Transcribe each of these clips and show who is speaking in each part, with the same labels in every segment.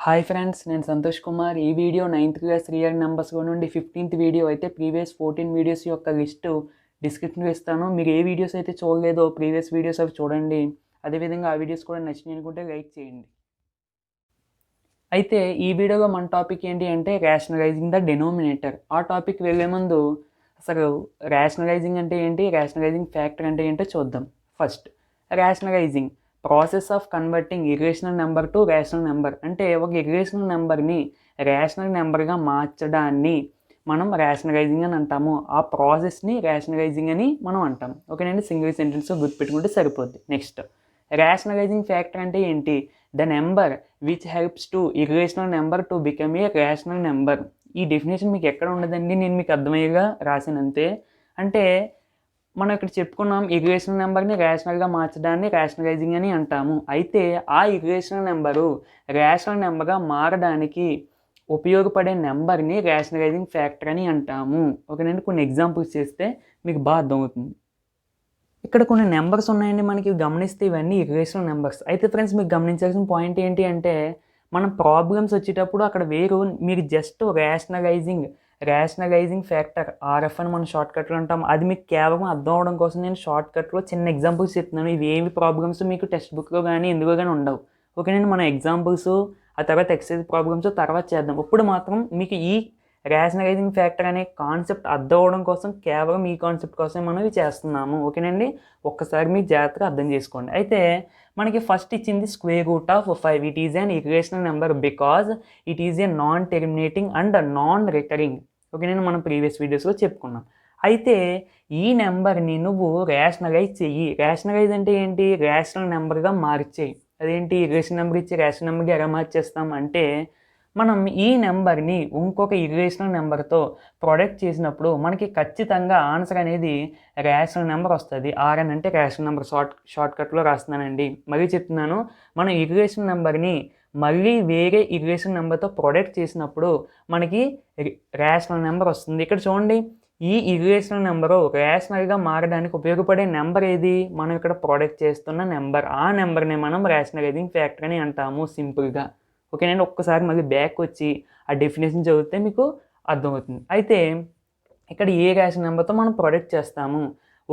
Speaker 1: Hi friends, నేను సంతోష్ కుమార్. ఈ video 9th class real నెంబర్స్లో నుండి 15th వీడియో అయితే ప్రీవియస్ 14 వీడియోస్ యొక్క లిస్టు డిస్క్రిప్షన్లో ఇస్తాను. మీరు ఏ వీడియోస్ అయితే చూడలేదో ప్రీవియస్ వీడియోస్ అవి చూడండి. అదేవిధంగా ఆ వీడియోస్ కూడా నచ్చినాయి అనుకుంటే లైక్ చేయండి. అయితే ఈ వీడియోలో మన టాపిక్ ఏంటి అంటే రేషనలైజింగ్ ద డెనోమినేటర్. ఆ టాపిక్ వెళ్ళే ముందు అసలు రేషనలైజింగ్ అంటే ఏంటి, రేషనలైజింగ్ ఫ్యాక్టర్ అంటే ఏంటో చూద్దాం. First, rationalising process of converting irrational number to rational number. అంటే ఒక ఇర్రేషనల్ నెంబర్ని రేషనల్ నెంబర్గా మార్చడాన్ని మనం రేషనలైజింగ్ అని అంటాము. ఆ ప్రాసెస్ని రేషనలైజింగ్ అని మనం అంటాం. ఓకేనండి, సింగిల్ సెంటెన్స్ గుర్తుపెట్టుకుంటే సరిపోద్ది. నెక్స్ట్, రేషనలైజింగ్ ఫ్యాక్టర్ అంటే ఏంటి? The number which helps to irrational number to become a rational number. ఈ డెఫినేషన్ మీకు ఎక్కడ ఉండదండి, నేను మీకు అర్థమయ్యేగా రాసినంతే. అంటే మనం ఇక్కడ చెప్పుకున్నాం, ఇర్రేషనల్ నెంబర్ని రేషనల్గా మార్చడాన్ని రేషనలైజింగ్ అని అంటాము. అయితే ఆ ఇర్రేషనల్ నెంబరు రేషనల్ నెంబర్గా మారడానికి ఉపయోగపడే నెంబర్ని రేషనలైజింగ్ ఫ్యాక్టర్ అని అంటాము. ఓకేనండి, కొన్ని ఎగ్జాంపుల్స్ చేస్తే మీకు బాగా అర్థమవుతుంది. ఇక్కడ కొన్ని నెంబర్స్ ఉన్నాయండి, మనకి గమనిస్తే ఇవన్నీ ఇర్రేషనల్ నెంబర్స్. అయితే ఫ్రెండ్స్, మీకు గమనించాల్సిన పాయింట్ ఏంటి అంటే మనం ప్రాబ్లమ్స్ వచ్చేటప్పుడు అక్కడ వేరు, మీరు జస్ట్ రేషనలైజింగ్ ఫ్యాక్టర్ ఆర్ఎఫ్ అని మనం షార్ట్కట్లో అంటాం. అది మీకు కేవలం అర్థం అవడం కోసం నేను షార్ట్కట్లో చిన్న ఎగ్జాంపుల్స్ చెప్తున్నాను. ఇవి ఏమి ప్రాబ్లమ్స్ మీకు టెక్స్ట్ బుక్లో కానీ ఎందులో కానీ ఉండవు. ఓకేనండి, మన ఎగ్జాంపుల్స్ ఆ తర్వాత ఎక్సైజ్ ప్రాబ్లమ్స్ తర్వాత చేద్దాం. ఇప్పుడు మాత్రం మీకు ఈ రేషనలైజింగ్ ఫ్యాక్టర్ అనే కాన్సెప్ట్ అర్థం అవ్వడం కోసం, కేవలం ఈ కాన్సెప్ట్ కోసం మనం ఇవి చేస్తున్నాము. ఓకేనండి, ఒక్కసారి మీరు జాగ్రత్తగా అర్థం చేసుకోండి. అయితే మనకి ఫస్ట్ ఇచ్చింది square root of 5. It is an irrational number because it is a non terminating and non recurring. ఓకేనండి, మనం ప్రీవియస్ వీడియోస్లో చెప్పుకున్నాం. అయితే ఈ నెంబర్ని నువ్వు రేషనలైజ్ చెయ్యి. రేషనలైజ్ అంటే ఏంటి? రేషనల్ నెంబర్గా మార్చేయి. అదేంటి? ఇర్రేషనల్ నెంబర్ ఇచ్చి రేషనల్ నెంబర్గా ఎలా మార్చేస్తాం అంటే, మనం ఈ నెంబర్ని ఇంకొక ఇర్రేషనల్ నెంబర్తో ప్రొడక్ట్ చేసినప్పుడు మనకి ఖచ్చితంగా ఆన్సర్ అనేది రేషనల్ నెంబర్ వస్తుంది. ఆర్ఎన్ అంటే రేషనల్ నెంబర్, షార్ట్కట్లో రాస్తున్నానండి. మళ్ళీ చెప్తున్నాను, మనం ఇర్రేషనల్ నెంబర్ని మళ్ళీ వేరే ఇర్రేషనల్ నెంబర్తో ప్రొడక్ట్ చేసినప్పుడు మనకి రేషనల్ నెంబర్ వస్తుంది. ఇక్కడ చూడండి, ఈ ఇర్రేషనల్ నెంబరు రేషనల్గా మారడానికి ఉపయోగపడే నెంబర్ ఏది? మనం ఇక్కడ ప్రొడక్ట్ చేస్తున్న నెంబర్. ఆ నెంబర్ని మనం రేషనలైజింగ్ ఫ్యాక్టర్ అని అంటాము సింపుల్గా. ఓకేనండి, ఒక్కసారి మళ్ళీ బ్యాక్ వచ్చి ఆ డెఫినేషన్ చదివితే మీకు అర్థమవుతుంది. అయితే ఇక్కడ ఏ రేషనల్ నెంబర్తో మనం ప్రొడక్ట్ చేస్తాము?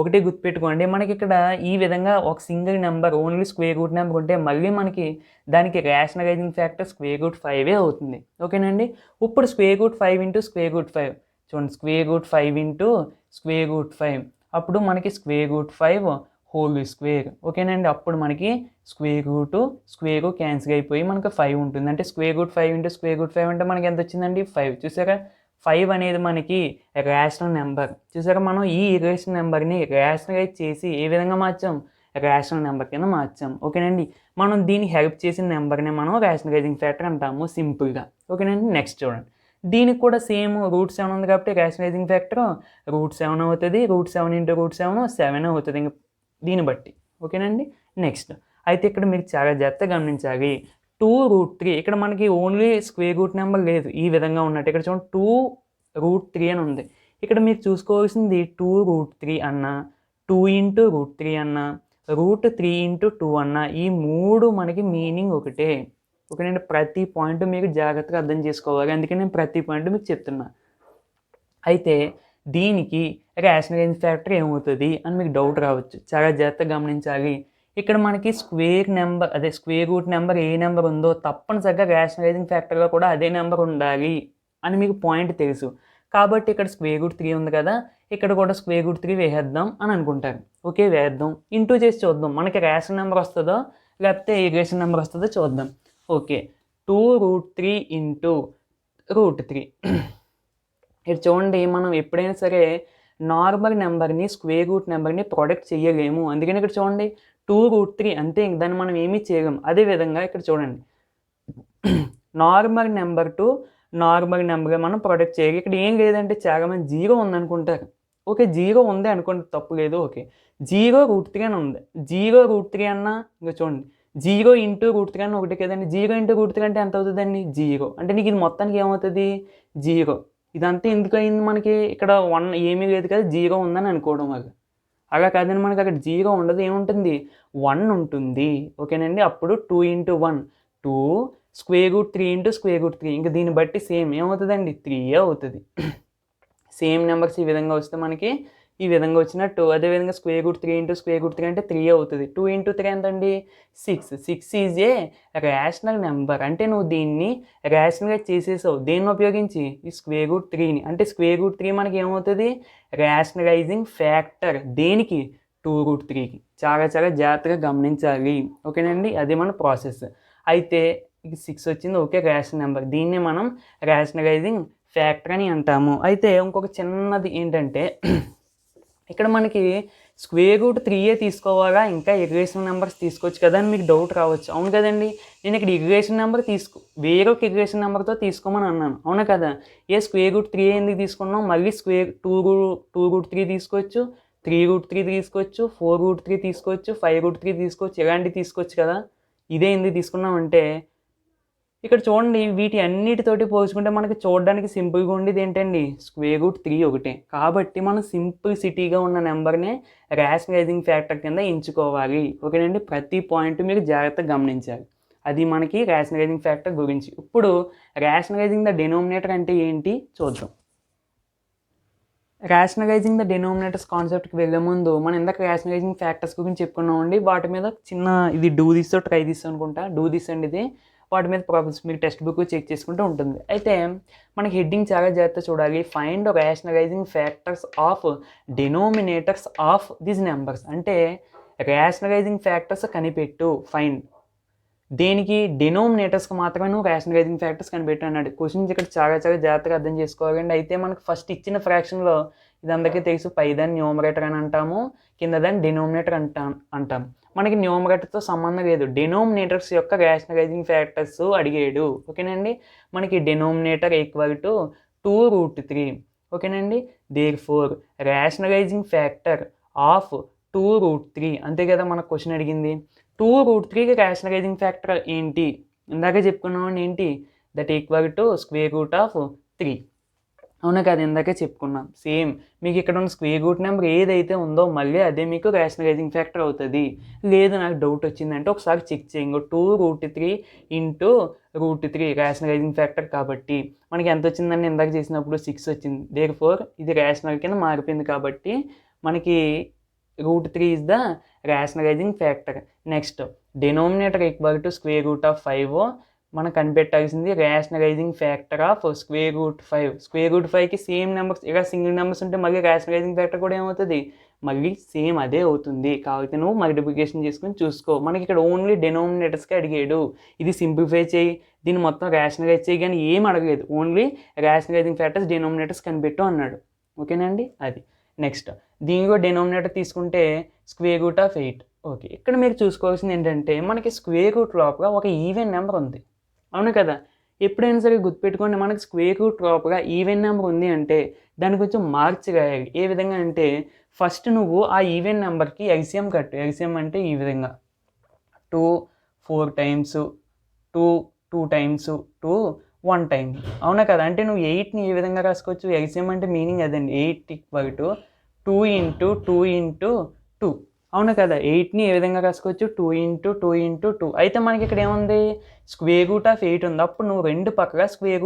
Speaker 1: ఒకటి గుర్తుపెట్టుకోండి, మనకి ఇక్కడ ఈ విధంగా ఒక single number only square root number ఉంటే మళ్ళీ మనకి దానికి రేషనలైజింగ్ ఫ్యాక్టర్ స్క్వేర్ రూట్ 5 అవుతుంది. ఓకేనండి, ఇప్పుడు square root 5 into square root 5 చూడండి, square root 5 into square root 5 అప్పుడు మనకి స్క్వేర్ రూట్ 5 హోల్ స్క్వేర్. ఓకేనండి, అప్పుడు మనకి స్క్వేర్ క్యాన్సిల్ అయిపోయి మనకు 5 ఉంటుంది. అంటే square root 5 into square root 5 అంటే మనకి ఎంత వచ్చిందండి? 5. చూసారా, 5 అనేది మనకి రేషనల్ నెంబర్. చూసారా, మనం ఈ ఇర్రేషనల్ నెంబర్ని రేషనలైజ్ చేసి ఏ విధంగా మార్చాం? రేషనల్ నెంబర్ కింద మార్చాం. ఓకేనండి, మనం దీన్ని హెల్ప్ చేసిన నెంబర్ని మనం రేషనలైజింగ్ ఫ్యాక్టర్ అంటాము సింపుల్గా. ఓకేనండి, నెక్స్ట్ చూడండి, దీనికి కూడా సేమ్ రూట్ 7 ఉంది కాబట్టి రేషనలైజింగ్ ఫ్యాక్టర్ రూట్ 7 అవుతుంది. రూట్ 7 ఇంటూ రూట్ 7 అవుతుంది దీన్ని బట్టి. ఓకేనండి, నెక్స్ట్ అయితే ఇక్కడ మీరు చాలా జాగ్రత్తగా గమనించాలి. 2√3 ఇక్కడ మనకి ఓన్లీ స్క్వేర్ రూట్ నెంబర్ లేదు ఈ విధంగా ఉన్నట్టు. ఇక్కడ చూడండి 2√3 అని ఉంది. ఇక్కడ మీరు చూసుకోవాల్సింది 2√3 అన్న, 2 ఇంటూ రూట్ 3 అన్న, రూట్ 3 ఇంటూ 2 అన్న, ఈ మూడు మనకి మీనింగ్ ఒకటే. ఓకేనండి, ప్రతి పాయింట్ మీకు జాగ్రత్తగా అర్థం చేసుకోవాలి. అందుకే నేను ప్రతి పాయింట్ మీకు చెప్తున్నా. అయితే దీనికి రేషనలైజింగ్ ఫ్యాక్టర్ ఏమవుతుంది అని మీకు డౌట్ రావచ్చు. చాలా జాగ్రత్తగా గమనించాలి. ఇక్కడ మనకి స్క్వేర్ రూట్ నెంబర్ ఏ నెంబర్ ఉందో తప్పనిసరిగా రేషనలైజింగ్ ఫ్యాక్టర్లో కూడా అదే నెంబర్ ఉండాలి అని మీకు పాయింట్ తెలుసు. కాబట్టి ఇక్కడ స్క్వేర్ రూట్ 3 ఉంది కదా, ఇక్కడ కూడా స్క్వేర్ రూట్ 3 వేసేద్దాం అని అనుకుంటారు. ఓకే, వేద్దాం. ఇంటూ చేసి చూద్దాం మనకి రేషనల్ నెంబర్ వస్తుందో లేకపోతే ఇర్రేషనల్ నెంబర్ వస్తుందో చూద్దాం. Okay, 2√3 into root 3. ఇక్కడ చూడండి, మనం ఎప్పుడైనా సరే నార్మల్ నెంబర్ని స్క్వేర్ రూట్ నెంబర్ని ప్రొడక్ట్ చేయలేము. అందుకని ఇక్కడ చూడండి 2√3 అంతే, దాన్ని మనం ఏమీ చేయలేము. అదేవిధంగా ఇక్కడ చూడండి, నార్మల్ నెంబర్ టు నార్మల్ నెంబర్గా మనం ప్రొడక్ట్ చేయాలి. ఇక్కడ ఏం లేదంటే చాలామంది 0 ఉందనుకుంటారు. ఓకే, 0 ఉంది అనుకోండి, తప్పు లేదు. ఓకే, 0√3 అని ఉంది. 0√3 అన్న ఇంకా చూడండి 0 ఇంటూ రూట్ 3 అన్న ఒకటి కదండి. 0 ఇంటూ రూట్ 3 అంటే ఎంత అవుతుందండి? 0. అంటే నీకు ఇది మొత్తానికి ఏమవుతుంది? 0. ఇదంతా ఎందుకు అయింది మనకి? ఇక్కడ 1 ఏమీ లేదు కదా, 0 ఉందని అనుకోవడం వల్ల. అలా కాదండి, మనకి అక్కడ 0 ఉండదు, ఏముంటుంది? 1 ఉంటుంది. ఓకేనండి, అప్పుడు 2 into 1 2 square root 3 into square root 3, ఇంకా దీన్ని బట్టి సేమ్ ఏమవుతుందండి 3 అవుతుంది. సేమ్ నెంబర్స్ ఈ విధంగా వస్తే మనకి ఈ విధంగా వచ్చినట్టు. అదేవిధంగా square root 3 into square root 3 అంటే 3 అవుతుంది. 2 ఇంటూ 3 ఎంతండి 6. 6 ఈజ్ ఏ రేషనల్ నెంబర్. అంటే నువ్వు దీన్ని రేషనల్గా చేసేసావు. దేన్ని ఉపయోగించి? ఈ స్క్వేర్ రూట్ 3ని. అంటే స్క్వేర్ రూట్ 3 మనకి ఏమవుతుంది? Rationalising factor. దేనికి? 2 రూట్ 3కి. చాలా చాలా జాగ్రత్తగా గమనించాలి. ఓకేనండి, అది మన ప్రాసెస్. అయితే ఇది 6 వచ్చింది, ఓకే, రేషనల్ నెంబర్. దీన్నే మనం రేషనలైజింగ్ ఫ్యాక్టర్ అని అంటాము. అయితే ఇంకొక చిన్నది ఏంటంటే ఇక్కడ మనకి స్క్వేర్ రూట్ 3 తీసుకోవాలా, ఇంకా ఇర్రేషనల్ నెంబర్స్ తీసుకోవచ్చు కదా అని మీకు డౌట్ రావచ్చు. అవును కదండి, నేను ఇక్కడ ఇర్రేషనల్ నెంబర్ వేరొక ఇర్రేషనల్ నెంబర్తో తీసుకోమని అన్నాను, అవునా కదా? స్క్వేర్ రూట్ 3 ఎందుకు తీసుకున్నాం? మళ్ళీ స్క్వేర్ 2 రూట్ 3 తీసుకోవచ్చు, 3 రూట్ 3 తీసుకోవచ్చు, 4 రూట్ 3 తీసుకోవచ్చు, 5 రూట్ 3 తీసుకోవచ్చు, ఇలాంటివి తీసుకోవచ్చు కదా. ఇదే ఎందుకు తీసుకున్నామంటే ఇక్కడ చూడండి, వీటి అన్నిటితోటి పోల్చుకుంటే మనకి చూడడానికి సింపుల్గా ఉండేది ఏంటండి? స్క్వేర్ రూట్ 3 ఒకటే. కాబట్టి మనం సింప్లిసిటీగా ఉన్న నెంబర్నే రేషనలైజింగ్ ఫ్యాక్టర్ కింద ఎంచుకోవాలి. ఓకేనండి, ప్రతి పాయింట్ మీరు జాగ్రత్తగా గమనించాలి. అది మనకి రేషనలైజింగ్ ఫ్యాక్టర్ గురించి. ఇప్పుడు రేషనలైజింగ్ ద డినోమినేటర్ అంటే ఏంటి చూద్దాం. రేషనలైజింగ్ ద డినోమినేటర్స్ కాన్సెప్ట్కి వెళ్ళే ముందు మనం ఇందాక రేషనలైజింగ్ ఫ్యాక్టర్స్ గురించి చెప్పుకున్నామండి. వాటి మీద చిన్న ఇది డూ దిస్ ట్రై దిస్ అనుకుంటా. డూ దిస్ అండి ఇది. వాటి మీద ప్రాబ్లమ్స్ మీరు టెక్స్ట్ బుక్ చెక్ చేసుకుంటూ ఉంటుంది. అయితే మనకి హెడ్డింగ్ చాలా జాగ్రత్త చూడాలి. Find rationalising factors of denominators of these numbers. అంటే రేషనలైజింగ్ ఫ్యాక్టర్స్ కనిపెట్టు. ఫైండ్ దేనికి? డినోమినేటర్స్కి మాత్రమే నువ్వు రేషనలైజింగ్ ఫ్యాక్టర్స్ కనిపెట్టు అన్నాడు. క్వశ్చన్స్ ఇక్కడ చాలా చాలా జాగ్రత్తగా అర్థం చేసుకోవాలండి. అయితే మనకు ఫస్ట్ ఇచ్చిన ఫ్రాక్షన్లో ఇది అందరికీ తెలుసు, పై దాన్ని న్యూమరేటర్ అని అంటాము, కింద దాన్ని డినోమినేటర్ అంటాం. మనకి న్యూమరేటర్తో సంబంధం లేదు, డినోమినేటర్స్ యొక్క రేషనలైజింగ్ ఫ్యాక్టర్స్ అడిగాడు. ఓకేనండి, మనకి డినోమినేటర్ ఈక్వల్ టు 2 రూట్ 3. ఓకేనండి, therefore rationalising factor of 2 root 3. అంతే కదా మనకు క్వశ్చన్ అడిగింది. 2 రూట్ 3కి రేషనలైజింగ్ ఫ్యాక్టర్ ఏంటి? ఇందాకే చెప్పుకున్నామండి, ఏంటి? That equal to square root of 3. అవునా కదా, ఇందాకే చెప్పుకున్నాం. సేమ్ మీకు ఇక్కడ ఉన్న స్క్వేర్ రూట్ నెంబర్ ఏదైతే ఉందో మళ్ళీ అదే మీకు రేషనలైజింగ్ ఫ్యాక్టర్ అవుతుంది. లేదు నాకు డౌట్ వచ్చిందంటే ఒకసారి చెక్ చేయండి. 2 root 3 into root 3 rationalising factor కాబట్టి మనకి ఎంత వచ్చిందండి? ఇందాక చేసినప్పుడు 6 వచ్చింది. దేర్ఫోర్ ఇది రేషనల్ కింద మారిపోయింది కాబట్టి మనకి root 3 is the rationalising factor. Next denominator equal to square root of 5. మనం కనిపెట్టాల్సింది rationalising factor of square root 5. Square root 5కి సేమ్ నెంబర్స్, ఇలా సింగిల్ నెంబర్స్ ఉంటే మళ్ళీ రేషనలైజింగ్ ఫ్యాక్టర్ కూడా ఏమవుతుంది? మళ్ళీ సేమ్ అదే అవుతుంది. కాబట్టి నువ్వు మల్టిప్లికేషన్ చేసుకుని చూసుకో. మనకి ఇక్కడ ఓన్లీ డినోమినేటర్స్కి అడిగాడు. ఇది సింప్లిఫై చేయి, దీన్ని మొత్తం రేషనలైజ్ చేయి, కానీ ఏం అడగలేదు. ఓన్లీ రేషనలైజింగ్ ఫ్యాక్టర్స్ డినోమినేటర్స్ కనిపెట్టు అన్నాడు. ఓకేనండి, అది. నెక్స్ట్ దీనిలో డినోమినేటర్ తీసుకుంటే స్క్వేర్ రూట్ ఆఫ్ 8. ఓకే, ఇక్కడ మీరు చూసుకోవాల్సింది ఏంటంటే మనకి స్క్వేర్ రూట్ లోపల ఒక ఈవెన్ నెంబర్ ఉంది. అవును కదా, ఎప్పుడైనా సరే గుర్తుపెట్టుకోండి, మనకి స్క్వేర్ రూట్ లోపల ఈవెన్ నెంబర్ ఉంది అంటే దాన్ని కొంచెం మార్చి రాయాలి. ఏ విధంగా అంటే ఫస్ట్ నువ్వు ఆ ఈవెన్ నెంబర్కి ఎల్సిఎం కట్టు. ఎల్సిఎం అంటే ఈ విధంగా 2 4 టైమ్స్, 2 టైమ్స్, 2 1 టైమ్. అవునా కదా, అంటే నువ్వు 8ని ఏ విధంగా రాసుకోవచ్చు? ఎల్సిఎం అంటే మీనింగ్ అదండి. 8 ఈక్వల్ టు 2 ఇంటూ 2 ఇంటూ 2. అవును కదా, 8ని ఏ విధంగా రాసుకోవచ్చు? 2 ఇంటూ 2 ఇంటూ 2. అయితే మనకి ఇక్కడ ఏముంది? స్క్వేర్ రూట్ ఆఫ్ 8 ఉంది. అప్పుడు నువ్వు రెండు పక్కగా స్క్వేర్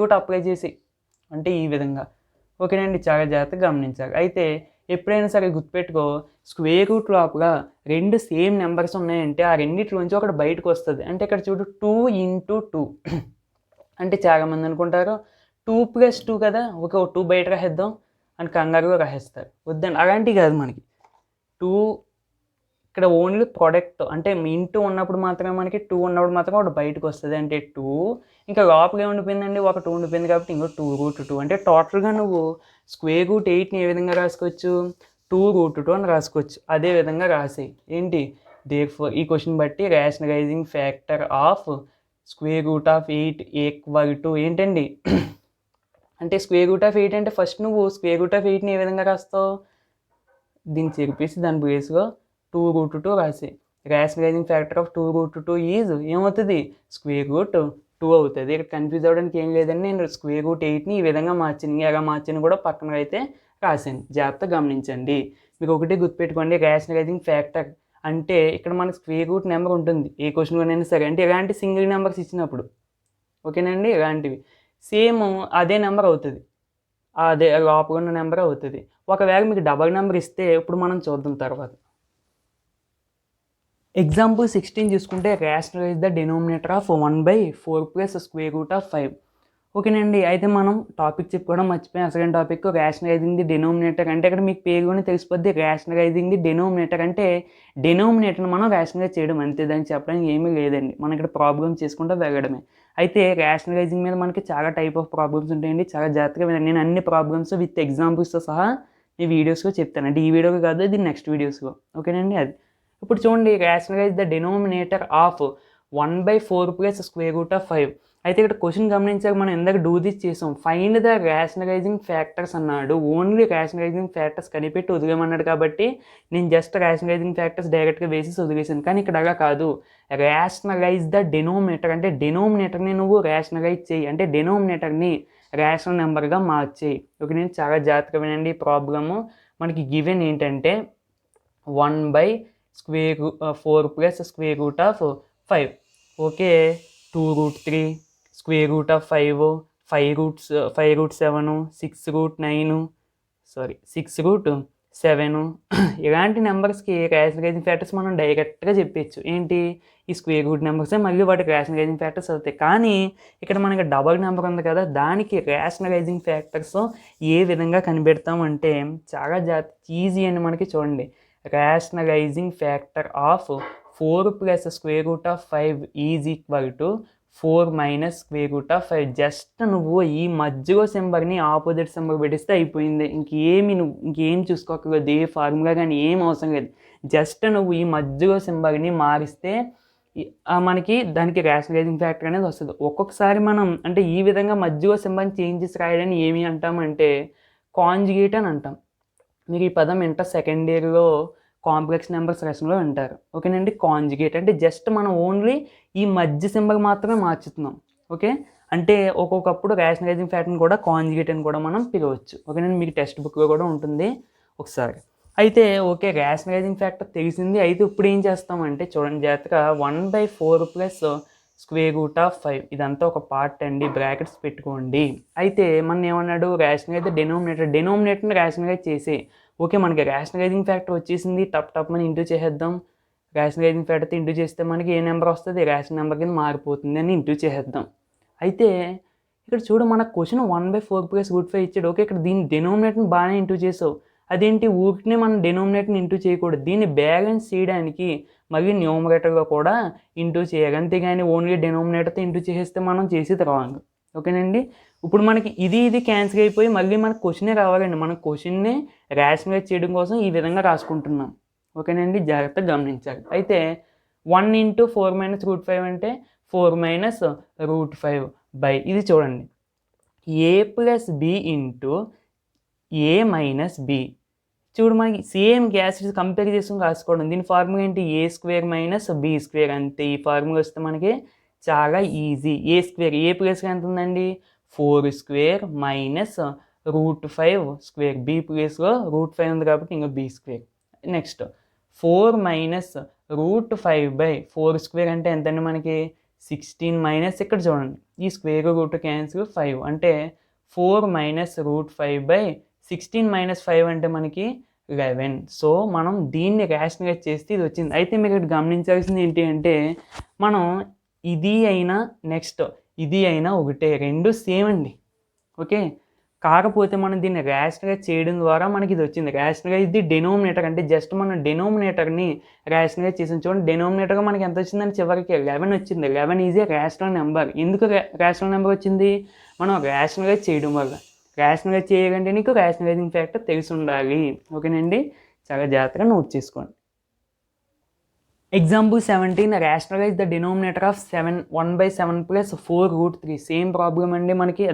Speaker 1: రూట్ అప్లై చేసి, అంటే ఈ విధంగా. ఓకేనండి, చాలా జాగ్రత్తగా గమనించాలి. అయితే ఎప్పుడైనా సరే గుర్తుపెట్టుకో, స్క్వేర్ రూట్ లోపల రెండు సేమ్ నెంబర్స్ ఉన్నాయంటే ఆ రెండింటిలోంచి ఒకటి బయటకు వస్తుంది. అంటే ఇక్కడ చూడు 2 ఇంటూ 2. అంటే చాలామంది అనుకుంటారు 2 + 2 కదా, ఒక 2 బయట రాసేద్దాం అని కంగారుగా రాసేస్తారు. వద్దండి, అలాంటివి కాదు. మనకి 2 ఇక్కడ ఓన్లీ ప్రొడక్ట్, అంటే ఇంటూ ఉన్నప్పుడు మాత్రమే మనకి 2 ఉన్నప్పుడు మాత్రమే ఒకటి బయటకు వస్తుంది. అంటే 2 ఇంకా లోపల ఏముండిపోయిందండి? ఒక 2 ఉండిపోయింది కాబట్టి ఇంకో 2 రూట్ 2. అంటే టోటల్గా నువ్వు స్క్వేర్ రూట్ 8ని ఏ విధంగా రాసుకోవచ్చు? 2 రూట్ 2 అని రాసుకోవచ్చు. అదే విధంగా రాసేయి. ఏంటి? దేర్ఫోర్ ఈ క్వశ్చన్ బట్టి rationalising factor of square root of 8 equal to ఏంటండి? అంటే స్క్వేర్ రూట్ ఆఫ్ 8 అంటే ఫస్ట్ నువ్వు స్క్వేర్ రూట్ ఆఫ్ 8ని ఏ విధంగా రాస్తావు? దీన్ని చెరిపేసి దాని బేస్గా 2 రూట్ 2 రాసి, రేషనలైజింగ్ ఫ్యాక్టర్ ఆఫ్ 2 రూట్ 2 ఈజ్ ఏమవుతుంది? స్క్వేర్ రూట్ 2 అవుతుంది. ఇక్కడ కన్ఫ్యూజ్ అవ్వడానికి ఏం లేదండి. నేను స్క్వేర్ రూట్ 8ని ఈ విధంగా మార్చింది, ఎలా మార్చింది కూడా పక్కన అయితే రాశాను. జాగ్రత్తగా గమనించండి. మీకు ఒకటి గుర్తుపెట్టుకోండి, రేషనలైజింగ్ ఫ్యాక్టర్ అంటే ఇక్కడ మనకి స్క్వేర్ రూట్ నెంబర్ ఉంటుంది ఏ క్వశ్చన్లోనైనా సరే. అంటే ఇలాంటి సింగిల్ నెంబర్స్ ఇచ్చినప్పుడు ఓకేనండి, ఇలాంటివి సేమ్ అదే నెంబర్ అవుతుంది, అదే లోపల ఉన్న నెంబర్ అవుతుంది. ఒకవేళ మీకు డబల్ నెంబర్ ఇస్తే ఇప్పుడు మనం చూద్దాం తర్వాత. ఎగ్జాంపుల్ 16 చూసుకుంటే rationalise the denominator of 1/4 plus square root of 5. ఓకేనండి, అయితే మనం టాపిక్ చెప్పుకోవడం మర్చిపోయాం. అసలు టాపిక్ రేషనలైజింగ్ ది డినోమినేటర్. అంటే ఇక్కడ మీకు పేరులోనే తెలిసిపోద్ది, రేషనలైజింగ్ ది డినోమినేటర్ అంటే డినోమినేటర్ని మనం రేషనలైజ్ చేయడం, అంతే, దానికి చెప్పడానికి ఏమీ లేదండి. మనం ఇక్కడ ప్రాబ్లమ్ చేసుకుంటూ వెళ్ళడమే. అయితే రేషనలైజింగ్ మీద మనకి చాలా టైప్ ఆఫ్ ప్రాబ్లమ్స్ ఉంటాయండి, చాలా జాగ్రత్తగా వినండి. నేను అన్ని ప్రాబ్లమ్స్ విత్ ఎగ్జాంపుల్స్తో సహా ఈ వీడియోస్లో చెప్తాను. అంటే ఈ వీడియోకి కాదు, ఇది నెక్స్ట్ వీడియోస్లో. ఓకేనండి, అది ఇప్పుడు చూడండి. Rationalise the denominator of 1/4 plus square root of 5. అయితే ఇక్కడ క్వశ్చన్ గమనించాక మనం ఇందాక డూ దిస్ చేసాం. ఫైండ్ ద రేషనలైజింగ్ ఫ్యాక్టర్స్ అన్నాడు. ఓన్లీ రేషనలైజింగ్ ఫ్యాక్టర్స్ కనిపెట్టి వదిలేమన్నాడు కాబట్టి నేను జస్ట్ రేషనలైజింగ్ ఫ్యాక్టర్స్ డైరెక్ట్గా వేసి వదిలేసాను. కానీ ఇక్కడ అలా కాదు, రేషనలైజ్ ద డినోమినేటర్ అంటే డినోమినేటర్ని నువ్వు రేషనలైజ్ చేయి, అంటే డినోమినేటర్ని రేషనల్ నెంబర్గా మార్చేయి. ఓకే, నేను చాలా జాగ్రత్తగా వినండి. ఈ ప్రాబ్లము మనకి గివెన్ ఏంటంటే 1/4 plus square root of 5. Okay, 2√3 square root of 5, 5√7, 6√7. ఇలాంటి నెంబర్స్కి రేషనలైజింగ్ ఫ్యాక్టర్స్ మనం డైరెక్ట్గా చెప్పచ్చు. ఏంటి, ఈ స్క్వేర్ రూట్ నెంబర్సే మళ్ళీ వాటికి రేషనలైజింగ్ ఫ్యాక్టర్స్ అవుతాయి. కానీ ఇక్కడ మనకి డబల్ నెంబర్ ఉంది కదా, దానికి రేషనలైజింగ్ ఫ్యాక్టర్స్ ఏ విధంగా కనిపెడతామంటే చాలా ఈజీ అండి. మనకి చూడండి, rationalising factor of 4 plus square root of 5 is equal to 4 minus square root of 5. Just నువ్వు ఈ మధ్యలో సింబల్ని ఆపోజిట్ సింబల్ పెట్టిస్తే అయిపోయింది. ఇంకేం చూసుకోకలేదు, ఏ ఫార్ములా కానీ ఏం అవసరం లేదు. జస్ట్ నువ్వు ఈ మధ్యలో సింబల్ని మారిస్తే మనకి దానికి రేషనలైజింగ్ ఫ్యాక్టర్ అనేది వస్తుంది. ఒక్కొక్కసారి మనం అంటే ఈ విధంగా మధ్యలో సింబల్ని చేంజ్ చేసి రాయడాన్ని ఏమి అంటామంటే కాంజుగేట్ అని అంటాం. మీరు ఈ పదం ఇంటర్ సెకండ్ ఇయర్లో కాంప్లెక్స్ నెంబర్స్ లెసన్లో వింటారు. ఓకేనండి, కాంజుగేట్ అంటే జస్ట్ మనం ఓన్లీ ఈ మధ్య సింబల్ మాత్రమే మార్చుతున్నాం. ఓకే, అంటే ఒక్కొక్కప్పుడు రేషనలైజింగ్ ఫ్యాక్టర్ని కూడా కాంజుగేట్ అని కూడా మనం పిలవచ్చు. ఓకేనండి, మీకు టెక్స్ట్ బుక్లో కూడా ఉంటుంది ఒకసారి. అయితే ఓకే, రేషనలైజింగ్ ఫ్యాక్టర్ తెలిసింది. అయితే ఇప్పుడు ఏం చేస్తామంటే చూడండి జాగ్రత్తగా, 1/4 ప్లస్ స్క్వేర్ రూట్ ఆఫ్ 5 ఇదంతా ఒక పార్ట్ అండి, బ్రాకెట్స్ పెట్టుకోండి. అయితే మనం ఏమన్నాడు, రేషనలైజ్ డినోమినేటర్ని రేషనలైజ్ చేసి. ఓకే, మనకి రేషనలైజింగ్ ఫ్యాక్టర్ వచ్చేసింది, టప్ మనం ఇంటూ చేసేద్దాం. రేషనలైజింగ్ ఫ్యాక్టర్తో ఇంటూ చేస్తే మనకి ఏ నెంబర్ వస్తుంది, రేషనల్ నెంబర్ కింద మారిపోతుంది అని ఇంటూ చేసేద్దాం. అయితే ఇక్కడ చూడు, మన క్వశ్చన్ 1/4 ప్లస్ రూట్ 5 ఇచ్చాడు. ఓకే, ఇక్కడ దీని డినోమినేటర్ని బాగానే ఇంటూ చేసావు. అదేంటి, ఊరికనే మనం డినోమినేటర్ని ఇంటూ చేయకూడదు, దీన్ని బ్యాలెన్స్ చేయడానికి మళ్ళీ న్యూమరేటర్గా కూడా ఇంటూ చేయాలి. అంతేగాని ఓన్లీ డినోమినేటర్తో ఇంటూ చేసేస్తే మనం చేసేది రాంగ్. ఓకేనండి, ఇప్పుడు మనకి ఇది క్యాన్సిల్ అయిపోయి మళ్ళీ మనకు క్వశ్చనే రావాలండి. మన క్వశ్చన్ని రేషనలైజ్ చేయడం కోసం ఈ విధంగా రాసుకుంటున్నాం. ఓకేనండి, జాగ్రత్తగా గమనించాలి. అయితే 1 × 4 మైనస్ రూట్ 5 అంటే 4 మైనస్ రూట్ 5 బై ఇది చూడండి, a plus B into a minus B. చూడు, మనకి సేమ్ గ్యాసెస్ కంపేర్ చేసుకుని రాసుకోవడం. దీని ఫార్ములా ఏంటి, a² మైనస్ b². అంతే, ఈ ఫార్ములా వస్తే మనకి చాలా ఈజీ. a ప్లేస్గా ఎంత ఉందండి, 4² మైనస్ రూట్ 5². b ప్లేస్లో రూట్ 5 ఉంది కాబట్టి ఇంకా b². నెక్స్ట్ 4 మైనస్ రూట్ 5/4² అంటే ఎంతండి మనకి 16 మైనస్ ఇక్కడ చూడండి, ఈ స్క్వేర్ రూట్ క్యాన్సిల్ 5 అంటే 4 మైనస్ రూట్ 5/16 మైనస్ 5 అంటే మనకి 11. సో మనం దీన్ని రేషనలైజ్ చేస్తే ఇది వచ్చింది. అయితే మీకు ఇక్కడ గమనించాల్సింది ఏంటి అంటే, మనం ఇది అయినా నెక్స్ట్ ఇది అయినా ఒకటే, రెండు సేమ్ అండి. ఓకే, కాకపోతే మనం దీన్ని రేషనలైజ్ చేయడం ద్వారా మనకి ఇది వచ్చింది. రేషనలైజ్ ది డినోమినేటర్ అంటే జస్ట్ మనం డినోమినేటర్ని రేషనలైజ్ చేసాం. చూడండి, డినోమినేటర్గా మనకి ఎంత వచ్చిందని చివరికి 11 వచ్చింది. 11 ఈజ్ ఏ రేషనల్ నెంబర్. ఎందుకు రేషనల్ నెంబర్ వచ్చింది, మనం రేషనలైజ్ చేయడం వల్ల. రేషనలైజ్ చేయాలంటే నీకు రేషనలైజింగ్ ఫ్యాక్టర్ తెలిసి ఉండాలి. ఓకేనండి, చాలా జాగ్రత్తగా నోట్ చేసుకోండి. Example 17, rationalise the denominator of 1/7 plus 4√3. Same problem అండి మనకి,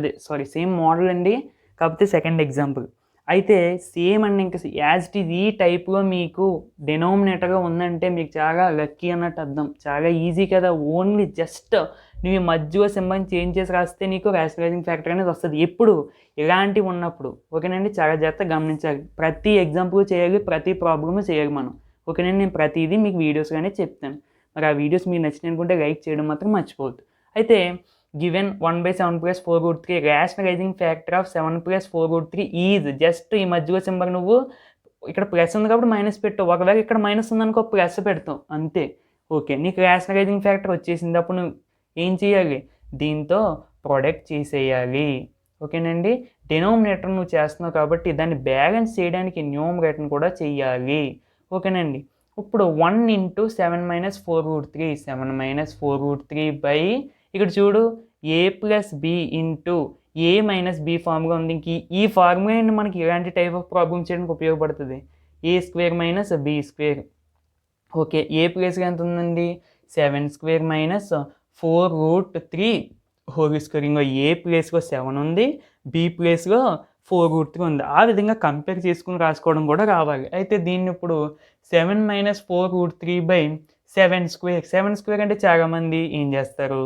Speaker 1: సేమ్ మోడల్ అండి, కాకపోతే సెకండ్ ఎగ్జాంపుల్. అయితే సేమ్ అండి, ఇంకా యాజ్ ఇట్ ఈజ్ ఈ టైప్లో మీకు డినోమినేటర్గా ఉందంటే మీకు చాలా లక్కీ అన్నట్టు అర్థం. చాలా ఈజీ కదా, ఓన్లీ జస్ట్ నువ్వు మధ్యలో సింబల్ని చేంజ్ చేసి రాస్తే నీకు రేషనలైజింగ్ ఫ్యాక్టర్ అనేది వస్తుంది. ఎప్పుడు ఇలాంటివి ఉన్నప్పుడు. ఓకేనండి, చాలా జాగ్రత్తగా గమనించాలి. ప్రతి ఎగ్జాంపుల్ చేయాలి, ప్రతి ప్రాబ్లమ్ చేయాలి మనం. ఓకేనండి. నేను ప్రతిదీ మీకు వీడియోస్గానే చెప్తాను. మరి ఆ వీడియోస్ మీకు నచ్చినాయి అనుకుంటే లైక్ చేయడం మాత్రం మర్చిపోవద్దు. అయితే given 1/7 + 4√3 rationalising factor of 7 + 4√3 is just ఈ మధ్యలో సింబల్ నువ్వు ఇక్కడ ప్లస్ ఉంది కాబట్టి మైనస్ పెట్టావు. ఒకవేళ ఇక్కడ మైనస్ ఉందనుకో ప్లస్ పెడతావు అంతే. ఓకే, నీకు రేషనలైజింగ్ ఫ్యాక్టర్ వచ్చేసింది. అప్పుడు నువ్వు ఏం చేయాలి? దీంతో ప్రొడక్ట్ చేసేయాలి. ఓకేనండి. డినోమినేటర్ నువ్వు చేస్తున్నావు కాబట్టి దాన్ని బ్యాలెన్స్ చేయడానికి న్యూమరేటర్ని కూడా చెయ్యాలి. ఓకేనండి. ఇప్పుడు 1 × 7 - 4√3 7 - 4√3 బై ఇక్కడ చూడు a + b into a - b formula ఉంది. ఇంక ఈ ఫార్ములా అండి మనకి ఇలాంటి టైప్ ఆఫ్ ప్రాబ్లమ్ చేయడానికి ఉపయోగపడుతుంది. a² - b². ఓకే, ఏ ప్లేస్గా ఎంత ఉందండి? 7² - 4√3 హోల్ స్క్వేర్. ఇంకో ఏ ప్లేస్లో 7 ఉంది, బి ప్లేస్లో 4√3 ఉంది. ఆ విధంగా కంపేర్ చేసుకుని రాసుకోవడం కూడా రావాలి. అయితే దీన్ని ఇప్పుడు 7 - 4√3 బై 7². 7² అంటే చాలామంది ఏం చేస్తారు?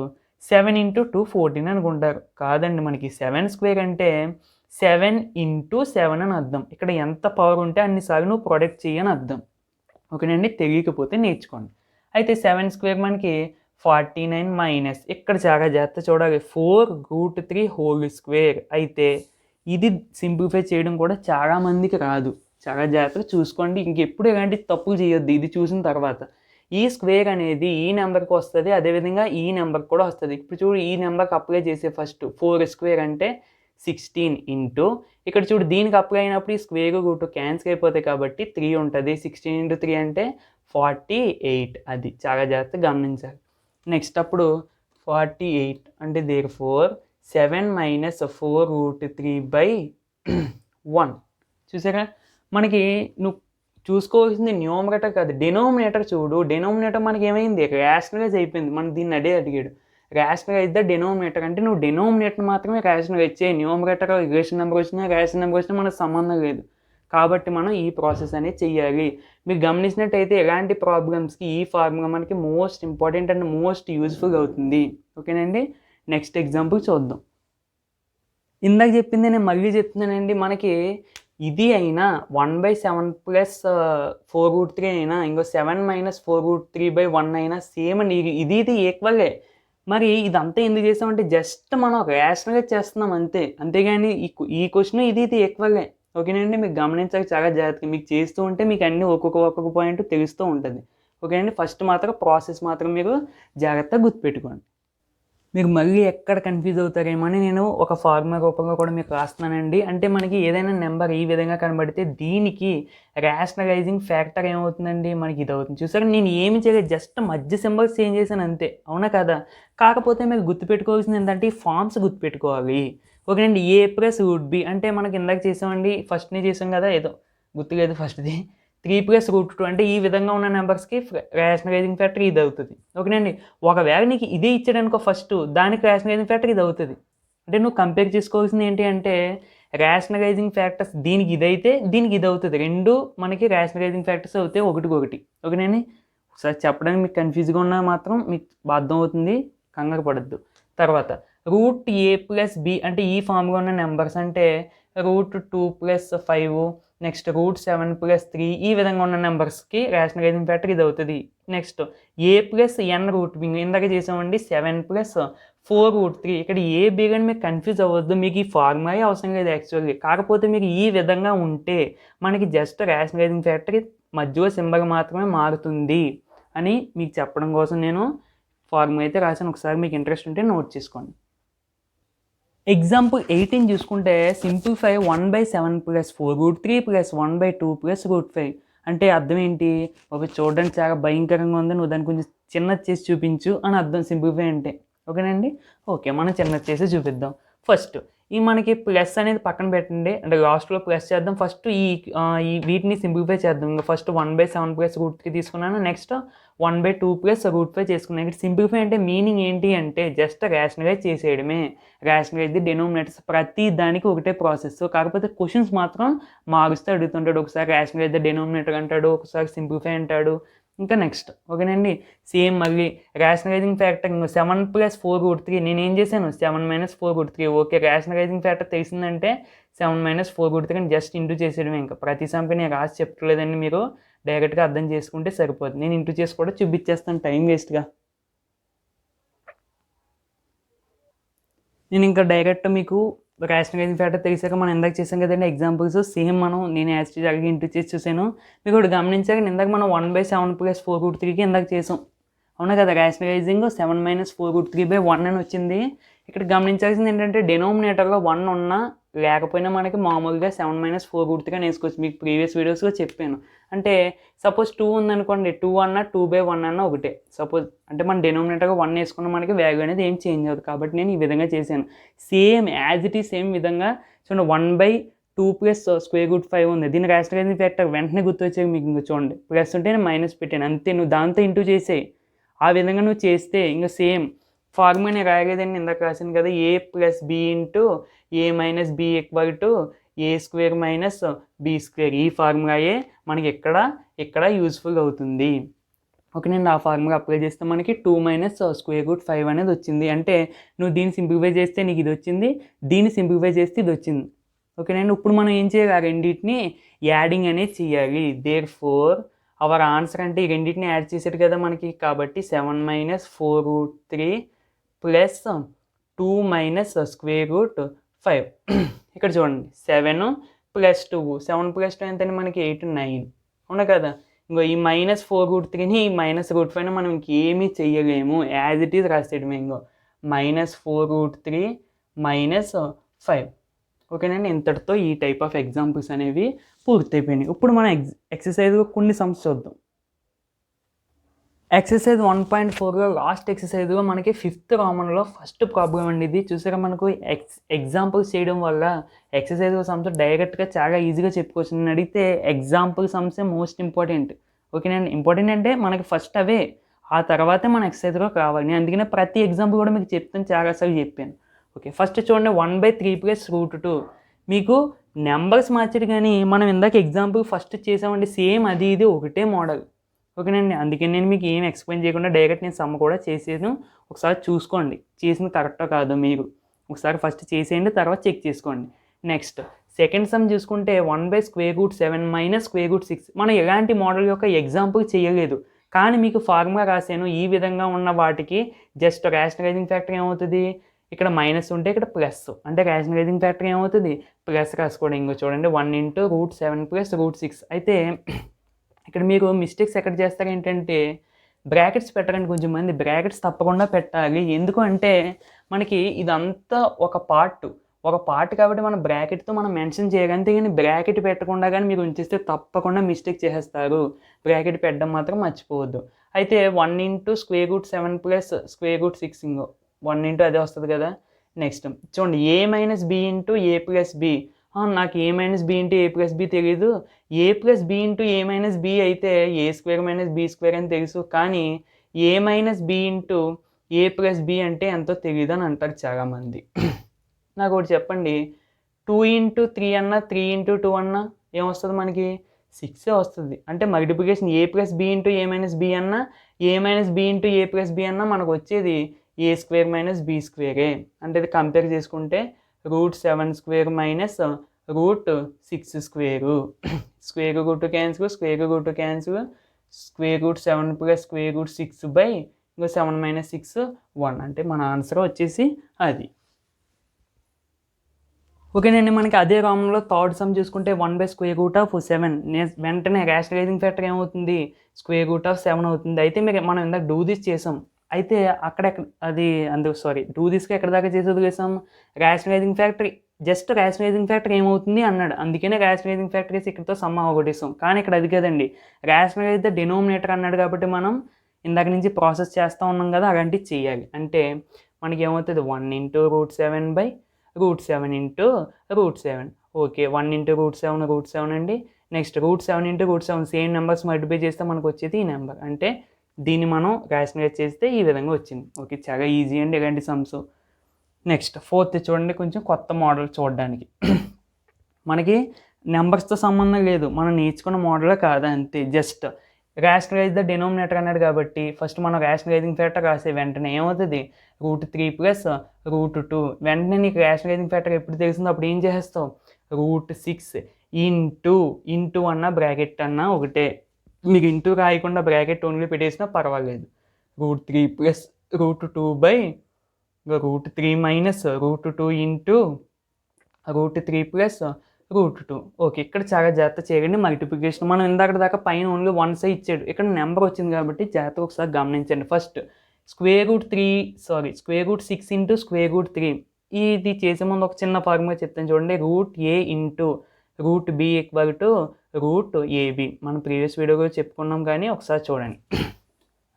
Speaker 1: 7 × 2 14 అనుకుంటారు. కాదండి, మనకి 7² అంటే 7 × 7 అని అర్థం. ఇక్కడ ఎంత పవర్ ఉంటే అన్నిసార్లు నువ్వు ప్రొడక్ట్ చేయని అర్థం. ఓకేనండి. తెలియకపోతే నేర్చుకోండి. అయితే 7² మనకి 49 మైనస్ ఇక్కడ చాలా జాగ్రత్త చూడాలి 4√3 హోల్ స్క్వేర్. అయితే ఇది సింప్లిఫై చేయడం కూడా చాలామందికి రాదు. చాలా జాగ్రత్తగా చూసుకోండి. ఇంకెప్పుడు ఇలాంటి తప్పులు చేయొద్దు ఇది చూసిన తర్వాత. ఈ స్క్వేర్ అనేది ఈ నెంబర్కి వస్తుంది, అదేవిధంగా ఈ నెంబర్కి కూడా వస్తుంది. ఇప్పుడు చూడు ఈ నెంబర్కి అప్లై చేసే ఫస్ట్ 4² అంటే 16 ఇంటూ ఇక్కడ చూడు దీనికి అప్లై అయినప్పుడు ఈ స్క్వేర్ రూట్ క్యాన్సిల్ అయిపోతాయి కాబట్టి 3 ఉంటుంది. 16 × 3 అంటే 48. అది చాలా జాగ్రత్తగా గమనించాలి. నెక్స్ట్ అప్పుడు 48 అంటే therefore 7 - 4√3 బై 1. చూసారా, మనకి నువ్వు చూసుకోవాల్సింది న్యూమరేటర్ కాదు, డినోమినేటర్ చూడు. డినోమినేటర్ మనకి ఏమైంది? రేషనలైజ్ అయిపోయింది. మనం దీన్ని అదే అడిగాడు. రేషనలైజ్ ద డినోమినేటర్ అంటే నువ్వు డినోమినేటర్ మాత్రమే రేషనలైజ్ చేయి. న్యూమరేటర్ రేషన్ నెంబర్ వచ్చినా రేషన్ నెంబర్ వచ్చినా మనకు సంబంధం లేదు. కాబట్టి మనం ఈ ప్రాసెస్ అనేది చెయ్యాలి. మీరు గమనించినట్టయితే ఎలాంటి ప్రాబ్లమ్స్కి ఈ ఫార్ములా మనకి most important and most useful అవుతుంది. ఓకేనండి. నెక్స్ట్ ఎగ్జాంపుల్ చూద్దాం. ఇందాక చెప్పింది నేను మళ్ళీ చెప్తున్నానండి. మనకి ఇది అయినా 1/7 + 4√3 అయినా ఇంకో 7 - 4√3 బై 1 అయినా సేమ్ అండి. ఇది ఈక్వలే. మరి ఇదంతా ఎందుకు చేసామంటే జస్ట్ మనం రేషనలైజ్ చేస్తున్నాం అంతే. అంతేగాని ఈ క్వశ్చన్ ఇది ఈక్వలే. ఓకేనండి. మీకు గమనించాలి చాలా జాగ్రత్తగా. మీకు చేస్తూ ఉంటే మీకు అన్నీ ఒక్కొక్క పాయింట్ తెలుస్తూ ఉంటుంది. ఓకేనండి. ఫస్ట్ మాత్రం ప్రాసెస్ మాత్రం మీరు జాగ్రత్తగా గుర్తుపెట్టుకోండి. మీకు మళ్ళీ ఎక్కడ కన్ఫ్యూజ్ అవుతారేమో అని నేను ఒక ఫార్ములా రూపంలో కూడా మీకు రాస్తున్నానండి. అంటే మనకి ఏదైనా నెంబర్ ఈ విధంగా కనబడితే దీనికి రేషనలైజింగ్ ఫ్యాక్టర్ ఏమవుతుందండి? మనకి ఇది అవుతుంది. చూసారా, నేను ఏమి చేయలేదు, జస్ట్ మధ్య సింబల్స్ చేంజ్ చేశాను అంతే. అవునా కదా? కాకపోతే మీరు గుర్తుపెట్టుకోవాల్సింది ఏంటంటే ఈ ఫార్మ్స్ గుర్తుపెట్టుకోవాలి. ఓకేనండి. a + √b అంటే మనకి ఇందాక చేసామండి, ఫస్ట్ని చేసాం కదా, ఏదో గుర్తులేదు ఫస్ట్ది. 3 + √2 అంటే ఈ విధంగా ఉన్న నెంబర్స్కి రేషనలైజింగ్ ఫ్యాక్టర్ ఇది అవుతుంది. ఓకేనండి. ఒకవేళ నీకు ఇదే ఇచ్చాడనుకో ఫస్ట్, దానికి రేషనలైజింగ్ ఫ్యాక్టర్ ఇది అవుతుంది. అంటే నువ్వు కంపేర్ చేసుకోవాల్సింది ఏంటి అంటే రేషనలైజింగ్ ఫ్యాక్టర్స్ దీనికి ఇదైతే దీనికి ఇది అవుతుంది. రెండు మనకి రేషనలైజింగ్ ఫ్యాక్టర్స్ అవుతాయి ఒకటికొకటి. ఓకేనండి. ఒకసారి చెప్పడానికి మీకు కన్ఫ్యూజ్గా ఉన్నా మాత్రం మీకు అర్థం అవుతుంది, కంగారు పడద్దు. తర్వాత √a + b అంటే ఈ ఫామ్గా ఉన్న నెంబర్స్ అంటే √2 + 5, నెక్స్ట్ √7 + 3 ఈ విధంగా ఉన్న నెంబర్స్కి రేషనలైజింగ్ ఫ్యాక్టర్ ఇది అవుతుంది. నెక్స్ట్ a + n√b ఇందాక చేసామండి 7 + 4√3. ఇక్కడ ఏ బి కానీ మీకు కన్ఫ్యూజ్ అవ్వద్దు. మీకు ఈ ఫార్ములా అవసరం లేదు యాక్చువల్లీ. కాకపోతే మీకు ఈ విధంగా ఉంటే మనకి జస్ట్ రేషనలైజింగ్ ఫ్యాక్టర్ మధ్యలో సింబల్ మాత్రమే మారుతుంది అని మీకు చెప్పడం కోసం నేను ఫార్ములా అయితే రాశాను. ఒకసారి మీకు ఇంట్రెస్ట్ ఉంటే నోట్ చేసుకోండి. ఎగ్జాంపుల్ 18 చూసుకుంటే సింప్లిఫై 1/7 + 4√3 + 1/2 + √5 అంటే అర్థం ఏంటి? ఒక చూడడానికి చాలా భయంకరంగా ఉంది, నువ్వు దాన్ని కొంచెం చిన్నది చేసి చూపించు అని అర్థం సింప్లిఫై అంటే. ఓకేనండి. ఓకే, మనం చిన్నది చేసి చూపిద్దాం. ఫస్ట్ ఈ మనకి ప్లస్ అనేది పక్కన పెట్టండి, అంటే లాస్ట్లో ప్లస్ చేద్దాం. ఫస్ట్ ఈ వీటిని సింప్లిఫై చేద్దాం. ఇంకా ఫస్ట్ 1/7 + √3 తీసుకున్నాను, నెక్స్ట్ 1/2 + √5 చేసుకున్నాను. ఇక్కడ సింప్లిఫై అంటే మీనింగ్ ఏంటి అంటే జస్ట్ రేషనలైజ్ చేసేయడమే. రేషనలైజ్ ది డినోమినేటర్స్ ప్రతి దానికి ఒకటే ప్రాసెస్. కాకపోతే క్వశ్చన్స్ మాత్రం మారుస్తూ అడుగుతుంటాడు. ఒకసారి రేషనలైజ్ ది డినోమినేటర్ అంటాడు, ఒకసారి సింప్లిఫై అంటాడు, ఇంకా నెక్స్ట్ ఓకేనండి. సేమ్ మళ్ళీ రేషనలైజింగ్ ఫ్యాక్టర్ 7 + 4√3 నేనేం చేశాను 7 - 4√3 ఓకే. రేషనలైజింగ్ ఫ్యాక్టర్ తెలిసిందంటే 7 - 4√3 అని జస్ట్ ఇంటూ చేసేయడమే. ఇంకా ప్రతి సమ్కి నేను రాసి చెప్పలేదండి, మీరు డైరెక్ట్గా అర్థం చేసుకుంటే సరిపోతుంది. నేను ఇంటూ చేసి కూడా చూపించేస్తాను టైం వేస్ట్గా. నేను ఇంకా డైరెక్ట్ మీకు రేషనలైజింగ్ ఫ్యాక్టర్ తెలిసాక మనం ఇందాక చేసాం కదండి ఎగ్జాంపుల్స్, సేమ్ నేను యాజ్ టీజ్ అలాగే ఇంటూ చేసి చూసాను. మీకు ఒకటి గమనించాక ఇందాక మనం 1/7 + 4√3కి ఇందాక చేసాం, అవునా కదా. రేషనలైజింగ్ 7 - 4√3/1 అని వచ్చింది. ఇక్కడ గమనించాల్సింది ఏంటంటే డినోమినేటర్లో 1 ఉన్నా లేకపోయినా మనకి మామూలుగా 7 - 4√3 అని వేసుకోవచ్చు. మీకు ప్రీవియస్ వీడియోస్లో చెప్పాను. అంటే సపోజ్ 2 ఉందనుకోండి, 2 అన్నా 2/1 అన్నా ఒకటే. సపోజ్ అంటే మన డినోమినేటర్గా 1 వేసుకున్న మనకి వాల్యూ అనేది ఏం చేంజ్ అవ్వదు. కాబట్టి నేను ఈ విధంగా చేశాను. Same as it is same విధంగా చూడండి 1/2 + √5 ఉంది. దీని రేషనలైజింగ్ ఫ్యాక్టర్ వెంటనే గుర్తొచ్చాక మీకు ఇంకా చూడండి ప్లస్ ఉంటే నేను మైనస్ పెట్టాను అంతే. నువ్వు దాంతో ఇంటూ చేసేయి. ఆ విధంగా నువ్వు చేస్తే ఇంకా సేమ్ ఫార్ములా నేను రాయలేదండి, ఇందాక రాశాను కదా. A + B × A - B = A² - B². ఈ ఫార్ములాయే మనకి ఇక్కడ యూజ్ఫుల్ అవుతుంది. ఓకే నేను ఆ ఫార్ములా అప్లై చేస్తే మనకి 2 - √5 అనేది వచ్చింది. అంటే నువ్వు దీన్ని సింప్లిఫై చేస్తే నీకు ఇది వచ్చింది, దీన్ని సింప్లిఫై చేస్తే ఇది వచ్చింది. ఓకే నేను ఇప్పుడు మనం ఏం చేయాలి, ఆ రెండింటిని యాడింగ్ అనేది చేయాలి. దేర్ఫోర్ అవర్ ఆన్సర్ అంటే ఈ రెండింటిని యాడ్ చేసాడు కదా మనకి, కాబట్టి 7 - 4√3 + 2 - √5. ఇక్కడ చూడండి 7 + 2, 7 + 2 ఎంతండి మనకి 8, 9, అవునా కదా. ఇంకో ఈ -4√3ని ఈ -√5ని మనం ఇంకేమీ చెయ్యలేము, యాజ్ ఇట్ ఈజ్ రాసేయడమే. ఇంకో -4√3 - 5. ఓకేనండి. ఇంతటితో ఈ టైప్ ఆఫ్ ఎగ్జాంపుల్స్ అనేవి పూర్తయిపోయినాయి. ఇప్పుడు మనం ఎక్సర్సైజ్లో కొన్ని సమ్స్ చూద్దాం. ఎక్సర్సైజ్ 1.4లో లాస్ట్ ఎక్సర్సైజ్లో మనకి 5th రామన్లో ఫస్ట్ ప్రాబ్లం అండి ఇది. చూసారా మనకు ఎగ్జాంపుల్స్ చేయడం వల్ల ఎక్సర్సైజ్ సమ్స్ డైరెక్ట్గా చాలా ఈజీగా చెప్పుకోవచ్చు. నేను అడిగితే ఎగ్జాంపుల్ సమ్సే మోస్ట్ ఇంపార్టెంట్. ఓకేనండి. ఇంపార్టెంట్ అంటే మనకి ఫస్ట్ అవే, ఆ తర్వాతే మన ఎక్సర్సైజ్లోకి రావాలి. నేను అందుకనే ప్రతి ఎగ్జాంపుల్ కూడా మీకు చెప్తాను, చాలాసార్లు చెప్పాను. ఓకే ఫస్ట్ చూడండి 1/3 + √2. మీకు నెంబర్స్ మార్చాడు కానీ మనం ఇందాక ఎగ్జాంపుల్ ఫస్ట్ చేసామంటే సేమ్ అది ఇది ఒకటే మోడల్. ఓకేనండి. అందుకే నేను మీకు ఏం ఎక్స్ప్లెయిన్ చేయకుండా డైరెక్ట్ నేను సమ్ కూడా చేసాను. ఒకసారి చూసుకోండి చేసింది కరెక్టో కాదో మీరు. ఒకసారి ఫస్ట్ చేసేయండి, తర్వాత చెక్ చేసుకోండి. నెక్స్ట్ సెకండ్ సమ్ చూసుకుంటే 1/√7 - √6. మనం ఎలాంటి మోడల్ యొక్క ఎగ్జాంపుల్ చేయలేదు, కానీ మీకు ఫార్ములా రాశాను. ఈ విధంగా ఉన్న వాటికి జస్ట్ రేషనలైజింగ్ ఫ్యాక్టర్ ఏమవుతుంది, ఇక్కడ మైనస్ ఉంటే ఇక్కడ ప్లస్, అంటే రేషనలైజింగ్ ఫ్యాక్టర్ ఏమవుతుంది ప్లస్ రాసుకోండి. ఇంకో చూడండి 1 × √7 + √6. అయితే ఇక్కడ మీరు మిస్టేక్స్ ఎక్కడ చేస్తారు ఏంటంటే బ్రాకెట్స్ పెట్టరండి. కొంచెం మంది బ్రాకెట్స్ తప్పకుండా పెట్టాలి. ఎందుకు అంటే మనకి ఇదంతా ఒక పార్ట్ కాబట్టి మనం బ్రాకెట్తో మనం మెన్షన్ చేయాలి. అంతేగాని బ్రాకెట్ పెట్టకుండా కానీ మీరు ఉంచేస్తే తప్పకుండా మిస్టేక్ చేసేస్తారు. బ్రాకెట్ పెట్టడం మాత్రం మర్చిపోవద్దు. అయితే 1 × √7 + √6 ఇంకో 1 × అదే వస్తుంది కదా. నెక్స్ట్ చూడండి A - B × A + B. నాకు A - B × A + B తెలియదు. A + B × A - B అయితే A² - B² అని తెలుసు, కానీ A - B × A + B అంటే ఎంతో తెలియదు అని అంటారు చాలామంది. నాకు ఒకటి చెప్పండి, 2 × 3 అన్నా 3 × 2 అన్నా ఏమొస్తుంది మనకి 6 వస్తుంది. అంటే multiplication A + B × A - B అన్నా A - B × A + B అన్నా మనకు వచ్చేది A² - B². అంటే ఇది కంపేర్ చేసుకుంటే √7² - √6². Square root cancel, square root cancel, √7 + √6/, ఇంకో 7 - 6 1. అంటే మన ఆన్సర్ వచ్చేసి అది. ఓకేనండి. మనకి అదే రామంలో థర్డ్ సమ్ చూసుకుంటే 1/√7. వెంటనే రేషనలైజింగ్ ఫ్యాక్టర్ ఏమవుతుంది √7 అవుతుంది. అయితే మనం ఇందాక డూ దిస్ చేసాం. అయితే డూ దిస్కి ఎక్కడ దాకా చేసేది వేసాం, rationalising factor just rationalising factor ఏమవుతుంది అన్నాడు. అందుకనే రేషనలైజింగ్ ఫ్యాక్టర్ వేసి ఇక్కడతో సమ్ అవగొట్టేసాం. కానీ ఇక్కడ అది కదండి, రేషనలైజ్ ద డినోమినేటర్ అన్నాడు కాబట్టి మనం ఇందాక నుంచి ప్రాసెస్ చేస్తూ ఉన్నాం కదా, అలాంటివి చేయాలి. అంటే మనకి ఏమవుతుంది 1 × √7/√7 × √7. ఓకే 1 × √7 అండి. నెక్స్ట్ √7 × √7 సేమ్ నెంబర్స్ మల్టిప్లై చేస్తే మనకు వచ్చేది ఈ నెంబర్. అంటే దీన్ని మనం రేషనలైజ్ చేస్తే ఈ విధంగా వచ్చింది. ఓకే చాలా ఈజీ అండి ఇలాంటి సమ్స్. నెక్స్ట్ ఫోర్త్ చూడండి, కొంచెం కొత్త మోడల్ చూడడానికి. మనకి నెంబర్స్తో సంబంధం లేదు, మనం నేర్చుకున్న మోడలే కాదు అంతే. జస్ట్ రేషనలైజ్ ద డినోమినేటర్ అన్నాడు కాబట్టి ఫస్ట్ మనం రేషనలైజింగ్ ఫ్యాక్టర్ రాసే వెంటనే ఏమవుతుంది √3 + √2. వెంటనే నీకు రేషనలైజింగ్ ఫ్యాక్టర్ ఎప్పుడు తెలిసిందో అప్పుడు ఏం చేస్తావు √6 ఇంటూ అన్న బ్రాకెట్ అన్న ఒకటే, మీకు ఇంటూ రాయకుండా బ్రాకెట్ ఓన్లీ పెట్టేసినా పర్వాలేదు. √3 + √2/√3 - √2 ఇంటూ √3 + √2. ఓకే, ఇక్కడ చాలా జాగ్రత్త చేయండి మల్టిప్లికేషన్. మనం ఇందాక దాకా పైన ఓన్లీ వన్స్ ఇచ్చాడు, ఇక్కడ నెంబర్ వచ్చింది కాబట్టి జాగ్రత్తగా ఒకసారి గమనించండి. First √6 into √3. ఇది చేసే ముందు ఒక చిన్న ఫార్ములా చెప్తాను చూడండి. √a into √b √ab. మనం ప్రీవియస్ వీడియోలో చెప్పుకున్నాం కానీ ఒకసారి చూడండి.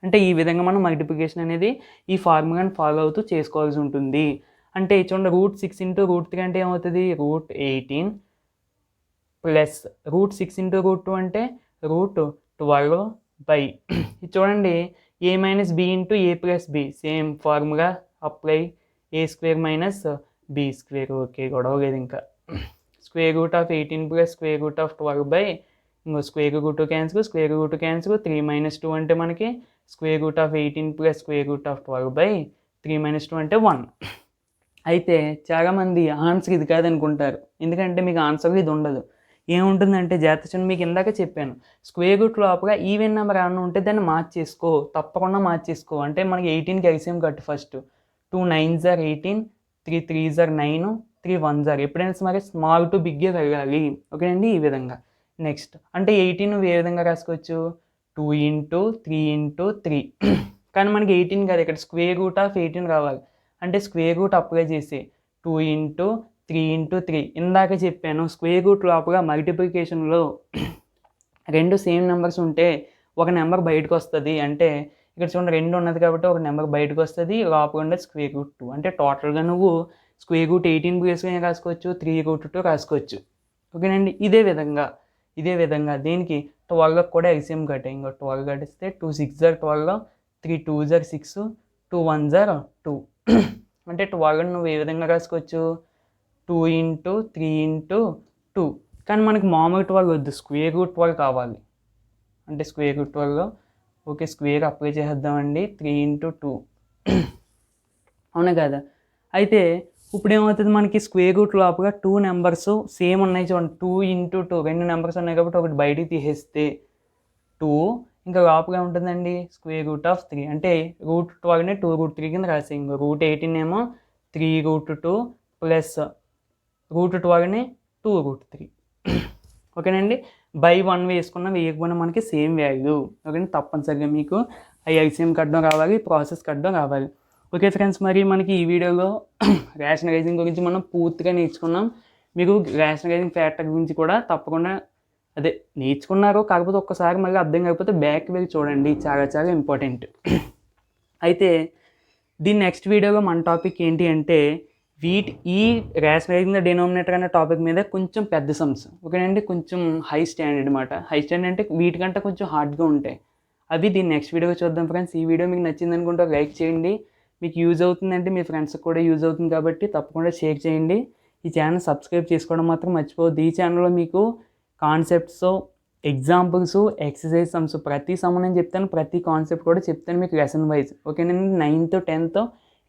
Speaker 1: అంటే ఈ విధంగా మనం మల్టిప్లికేషన్ అనేది ఈ ఫార్ములాని ఫాలో అవుతూ చేసుకోవాల్సి ఉంటుంది. అంటే చూడండి √6 ఇంటూ √3 అంటే ఏమవుతుంది √18 ప్లస్ √6 ఇంటూ √2 అంటే √12 బై ఇది చూడండి a - b into a + b. Same formula apply, a² - b². Okay, గొడవ లేదు ఇంకా. √18 + √12 బై ఇంకో √2 క్యాన్సిల్, √2 క్యాన్సిల్, 3 - 2 అంటే మనకి √18 + √12 బై 3 - 2 అంటే 1. అయితే చాలామంది ఆన్సర్ ఇది కాదనుకుంటారు, ఎందుకంటే మీకు ఆన్సర్ ఇది ఉండదు. ఏముంటుందంటే జాగ్రత్త మీకు ఇందాక చెప్పాను, స్క్వేర్ రూట్ లోపల ఈవెన్ నెంబర్ ఏమన్నా ఉంటే దాన్ని మార్చేసుకో, తప్పకుండా మార్చేసుకో. అంటే మనకి 18కి ఎల్సిఎం కట్టు first. 2 9s are 18, 3 3s are 9, 3 1s are. ఎప్పుడైనా మరి స్మాల్ టు బిగ్గే వెళ్ళాలి. ఓకేనండి, ఈ విధంగా. నెక్స్ట్ అంటే 18 నువ్వు ఏ విధంగా రాసుకోవచ్చు 2 ఇంటూ 3 ఇంటూ 3. కానీ మనకి 18 కాదు, ఇక్కడ √18 రావాలి. అంటే స్క్వేర్ రూట్ అప్లై చేసి 2 ఇంటూ 3 ఇంటూ 3. ఇందాక చెప్పాను స్క్వేర్ రూట్ లోపల మల్టిప్లికేషన్లో రెండు సేమ్ నెంబర్స్ ఉంటే ఒక నెంబర్ బయటకు వస్తుంది. అంటే ఇక్కడ చూడండి 2 ఉన్నది కాబట్టి ఒక నెంబర్ బయటకు వస్తుంది, లోపల ఉండేది √2. అంటే టోటల్గా నువ్వు √18 ప్లేస్లో ఏం రాసుకోవచ్చు 3√2 రాసుకోవచ్చు. ఓకేనండి, ఇదే విధంగా దీనికి 12 కూడా ఎల్సిఎం కట్టాయి. ఇంకో 12 కట్టిస్తే 2 6s are 12, 3 2s are 6, 2 1s are 2. అంటే 12 నువ్వు ఏ విధంగా రాసుకోవచ్చు 2 ఇంటూ 3 ఇంటూ 2. కానీ మనకి మామూలు 12 వద్దు, √12 కావాలి. అంటే √12 ఓకే, స్క్వేర్ అప్లై చేద్దామండి 3 ఇంటూ 2. అవునా కదా? అయితే ఇప్పుడు ఏమవుతుంది మనకి స్క్వేర్ రూట్ లోపల 2 నెంబర్స్ సేమ్ ఉన్నాయి చూడండి. 2 ఇంటూ 2 రెండు నెంబర్స్ ఉన్నాయి కాబట్టి ఒకటి బయటికి తీసేస్తే 2, ఇంకా లోపల ఏముంటుందండి √3. అంటే √12ని 2√3 కింద రాసే. ఇంకో √18 ఏమో 3√2 ప్లస్ √12ని 2√3. ఓకేనండి, బై 1 వేయకపోయినా మనకి సేమ్ వాల్యూ. ఓకే, తప్పనిసరిగా మీకు ఎల్సిఎం కట్టడం రావాలి, ప్రాసెస్ కట్టడం రావాలి. ఓకే ఫ్రెండ్స్, మరి మనకి ఈ వీడియోలో రేషనలైజింగ్ గురించి మనం పూర్తిగా నేర్చుకున్నాం. మీకు రేషనలైజింగ్ ఫ్యాక్టర్ గురించి కూడా తప్పకుండా నేర్చుకున్నారు. కాకపోతే ఒక్కసారి మళ్ళీ అర్థం కాకపోతే బ్యాక్ వెళ్ళి చూడండి, చాలా చాలా ఇంపార్టెంట్. అయితే దీని నెక్స్ట్ వీడియోలో మన టాపిక్ ఏంటి అంటే ఈ రేషనలైజింగ్ ద డినోమినేటర్ అనే టాపిక్ మీద కొంచెం పెద్ద సమ్స్. ఓకేనండి, కొంచెం హై స్టాండర్డ్ అనమాట. హై స్టాండర్డ్ అంటే వీటికంటే కొంచెం హార్డ్గా ఉంటాయి. అవి దీన్ని నెక్స్ట్ వీడియోలో చూద్దాం ఫ్రెండ్స్. ఈ వీడియో మీకు నచ్చింది అనుకుంటే లైక్ చేయండి. మీకు యూజ్ అవుతుందంటే మీ ఫ్రెండ్స్కి కూడా యూజ్ అవుతుంది కాబట్టి తప్పకుండా షేర్ చేయండి. ఈ ఛానల్ సబ్స్క్రైబ్ చేసుకోవడం మాత్రం మర్చిపోవద్దు. ఈ ఛానల్లో మీకు కాన్సెప్ట్స్, ఎగ్జాంపుల్స్, ఎక్సర్సైజ్ సమ్స్ ప్రతి సమ్ నేను చెప్తాను, ప్రతి కాన్సెప్ట్ కూడా చెప్తాను మీకు లెసన్ వైజ్. ఓకేనండి, 9th 10th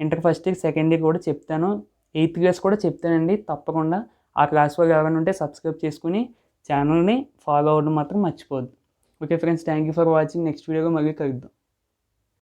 Speaker 1: inter first year second year కూడా చెప్తాను, 8th క్లాస్ కూడా చెప్తానండి. తప్పకుండా ఆ క్లాస్ వాళ్ళు ఎవరైనా ఉంటే సబ్స్క్రైబ్ చేసుకుని ఛానల్ని ఫాలో అవ్వడం మాత్రం మర్చిపోవద్దు. Okay friends, thank you for watching. Next వీడియోలో మళ్ళీ కలుద్దాం.